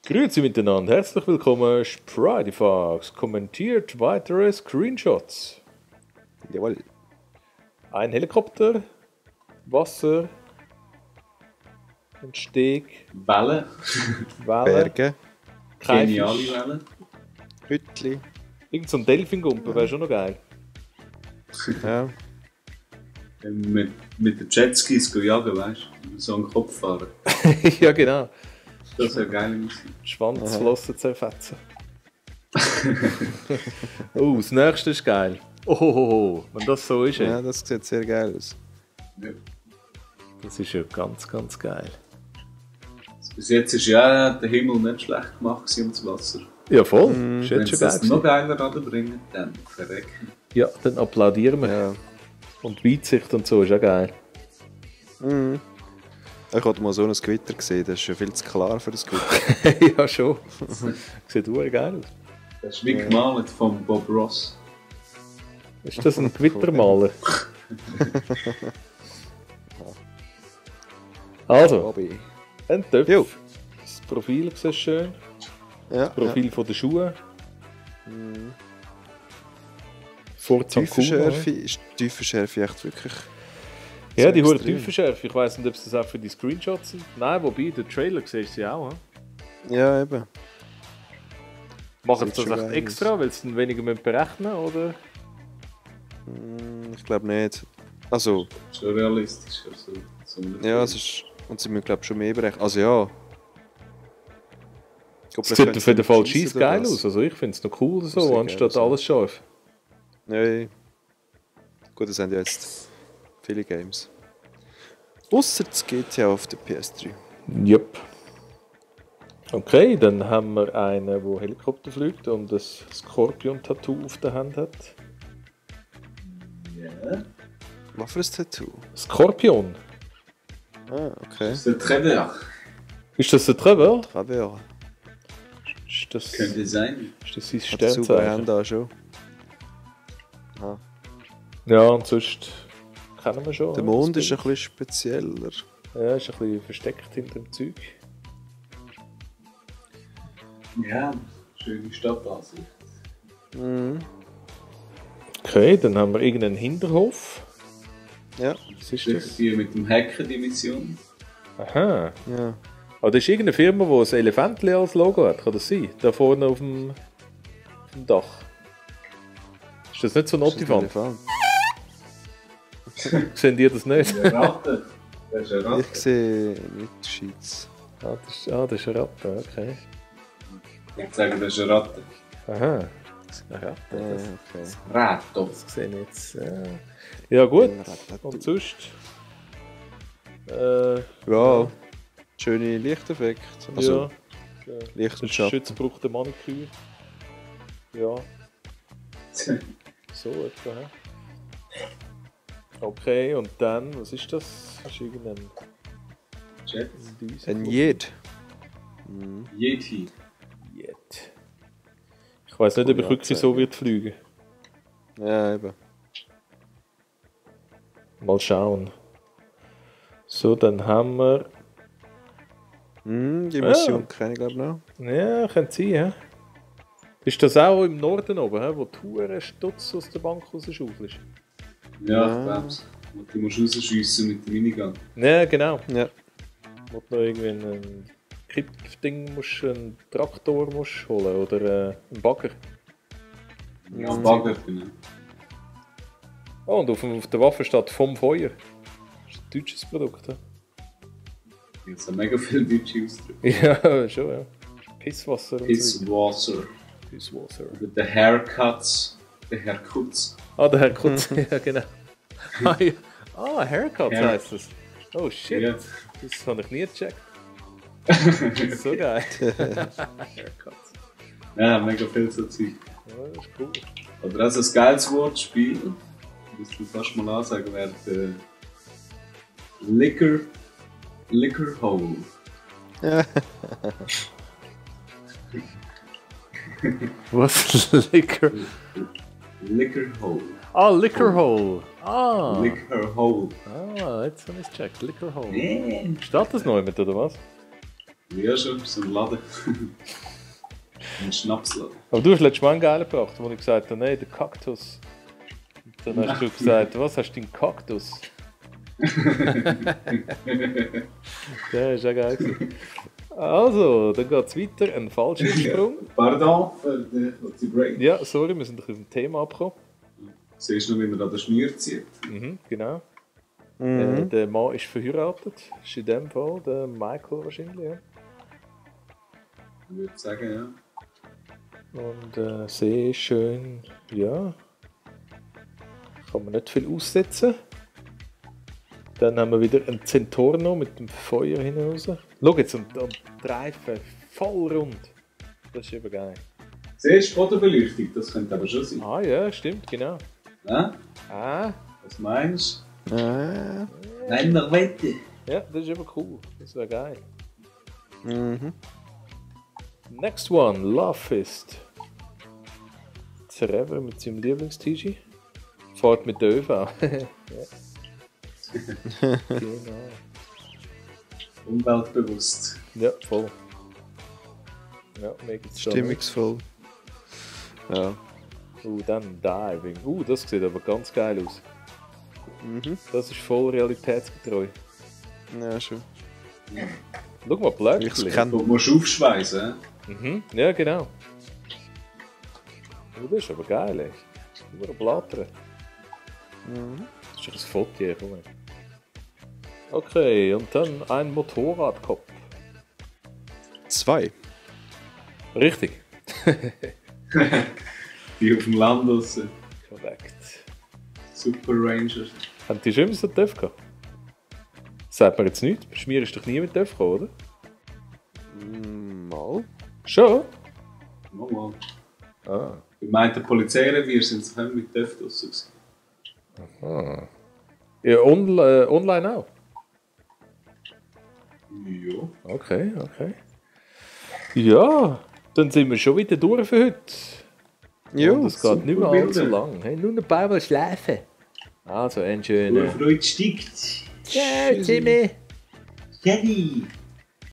Grüezi miteinander, herzlich willkommen, Spridefox kommentiert weitere Screenshots. Jawohl. Ein Helikopter, Wasser, ein Steg, Wellen. Wellen, Berge, kein Geniale Fisch. Wellen. Hütli. Irgend so ein Delfingumpen wäre schon noch geil. Ja. Mit den Jetskis jagen, weißt du? So einen Kopf fahren. Ja genau, Das wäre geil gewesen. Schwanzflossen zerfetzen. Oh, das nächste ist geil. Oh, wenn das so ist, Ja, das sieht sehr geil aus. Ja. das ist ja ganz, ganz geil. Bis jetzt ist ja der Himmel nicht schlecht gemacht gewesen, und das Wasser. Ja voll, ist Wenn jetzt sie schon geil das noch gewesen. geiler anbringen, dann verrecken. Ja, dann applaudieren wir. Ja. Und die Weitsicht und so ist auch geil. Mhm. Ich hatte mal so ein Gewitter gesehen, das ist ja viel zu klar für das Gewitter. Ja, schon. Sieht auch geil aus. Das ist wie gemalt von Bob Ross. Ist das ein Gewittermaler? Also, Bobby. ein Töpf. Jo. Das Profil sieht schön. Ja, Das Profil von den Schuhen. ja. Tiefenschärfe. Tiefenschärfe echt wirklich. Ja, die so hohe extrem. Tiefenschärfe. Ich weiss nicht, ob es das auch für die Screenshots sind. Nein, wobei, der Trailer siehst du sie auch. He? Ja, eben. Machen sie Sieht das schon echt geil extra, weil sie dann weniger berechnen müssen, oder? Ich glaube nicht. Also, Schon realistisch. Also, so ja, es ist. Und sie müssen, glaube ich, schon mehr berechnen. Also, ja. Es sieht auf jeden Fall scheiss geil aus. Also ich finde es noch cool sieht so, geil anstatt aus, alles scharf. Ja. Gut, das sind ja jetzt viele Games. Ausser das GTA auf der PS3. Yep. Okay, dann haben wir einen, der Helikopter fliegt und ein Scorpion-Tattoo auf der Hand hat. Ja. Was für ein Tattoo? Scorpion? Ah, okay. Das ist der Trevor. Ist das der Trevor? Travers. Ist das, Könnte sein. ist das sein Hat super Sternzeichen? Hände auch schon. Ja, und sonst kennen wir schon. Der Mond ist ein bisschen spezieller. Ja, ist ein bisschen versteckt hinter dem Zeug. Ja, schöne Stadtansicht. Mhm. Okay, dann haben wir irgendeinen Hinterhof. Ja, Was ist Sicher das? die mit dem Hacker die Mission. Aha. ja. Aber das ist irgendeine Firma, die ein Elefantli als Logo hat, kann das sein? Da vorne auf dem Dach. Ist das nicht so ein Das ist ein Ottifant? Elefant. Sehen die das nicht? Der Ratte. Das ist eine Ratte. Ich sehe nicht Scheiß. Das ist eine Ratte, okay. Ich würde sagen, das ist eine Ratte. Aha. Eine Ratte, Ja, das, okay. Ratto. das sehe ich jetzt. Ja gut. Ein Ratatouille. Und sonst? Ja, schöne Lichteffekte. Also, ja. Licht und Das Schatten. Schützbruch der Maniküre. Ja, so etwa. He? Okay, und dann, was ist das? Das ist irgendein Jet. Ein Jed. Yeti. Jet. Ich weiß nicht, ob ich Coole wirklich so wird fliegen. Ja, eben. Mal schauen. So, dann haben wir. Die Mission kenne ich glaube noch. Ja, könnte sein, ja. Ist das auch im Norden oben, he? Wo die Hure Stutz aus der Bank rausschaufelst? Ja, ich glaub's. Und du musst rausschiessen mit dem Minigun. Ja, genau. Ja. Wo du noch irgendwie ein Kippding musst, einen Traktor musst holen oder einen Bagger. Ja, Bagger, genau. Oh, und auf der Waffe steht «Vom Feuer». Das ist ein deutsches Produkt. He? Jetzt haben mega viele deutsche Ausdrücke. Ja, schon, ja. Pisswasser und Pisswasser. Pisswasser. Oder der Haircuts. Der Haircuts. Ah, der Haircut. Ja, genau. Ah, ja. Haircuts heisst das. Oh shit. Ja. Das habe ich nie gecheckt. Das ist so geil. Haircuts. Ja, mega viel so Zeug. Ja, das ist cool. Oder also ein geiles Wortspiel, das du fast mal ansagen, wäre der Liquor Hole. Was? Liquor? Liquor Hole. Ah, Liquor Hole. Ah. Liquor Hole. Ah, jetzt habe ich es gecheckt. Liquor Hole. Yeah. Steht das neu mit, oder was? Ja, schon, so ein Laden. Ein Schnapsladen. Aber du hast letztes Mal einen geilen gebracht, wo ich gesagt habe, nein, der Kaktus. Und dann hast du gesagt, was hast du den Kaktus? Der ist ja geil gewesen. Also, dann geht es weiter. Ein Fallschirmsprung. Pardon für die Break. Ja, sorry, wir sind ein bisschen vom Thema abgekommen. Siehst du, wie man an der Schnür zieht? Genau. Mhm. Der Mann ist verheiratet. Ist in dem Fall der Michael wahrscheinlich. Ja. Ich würde sagen, ja. Und sehr schön, ja. Kann man nicht viel aussetzen. Dann haben wir wieder einen Zentorno mit dem Feuer hinaus. Schau jetzt, und die Reifen voll rund. Das ist eben geil. Siehst du, Bodenbeleuchtung, das könnte aber schon sein. Ah ja, stimmt, genau. Ja? Ah, Was meinst Ah. du? Nein, noch weiter. ja, das ist eben cool. Das wäre geil. Mhm. Next one, Love Fist. Trevor mit seinem Lieblings-TG. Fährt mit der ÖV. Ja. Genau. Umweltbewusst. Ja, voll. Ja, mega Stimmungsvoll. Ja. Dann Diving. Das sieht aber ganz geil aus. Mhm. Das ist voll realitätsgetreu. Ja, schon. Schau mal, Ich Blöckchen. kenne. Du musst aufschweißen. Ja, genau. Das ist aber geil, ey. Über Blattern. Mhm. Das ist doch ein Foto hier, komm her. Okay, und dann ein Motorradkopf. 2. Richtig. Die auf dem Land draussen. Korrekt. Super Ranger. Haben die schon immer so TÜV gehabt? Sagt man jetzt nicht? Schmierst doch nie mit TÜV gehabt, oder? Mal. Schon? Nochmal. Ah. Ich meinte, Polizeirevier sind sie mit TÜV draussen gewesen. Ja, online auch? Ja. Okay. Ja, dann sind wir schon wieder durch für heute. Jo. Und es geht nicht mehr super allzu Bilder. lang. Hey, nur ein paar Mal schlafen. Also, einen Nur schönen... Freude steigt. Ciao, Jimmy. Jenny.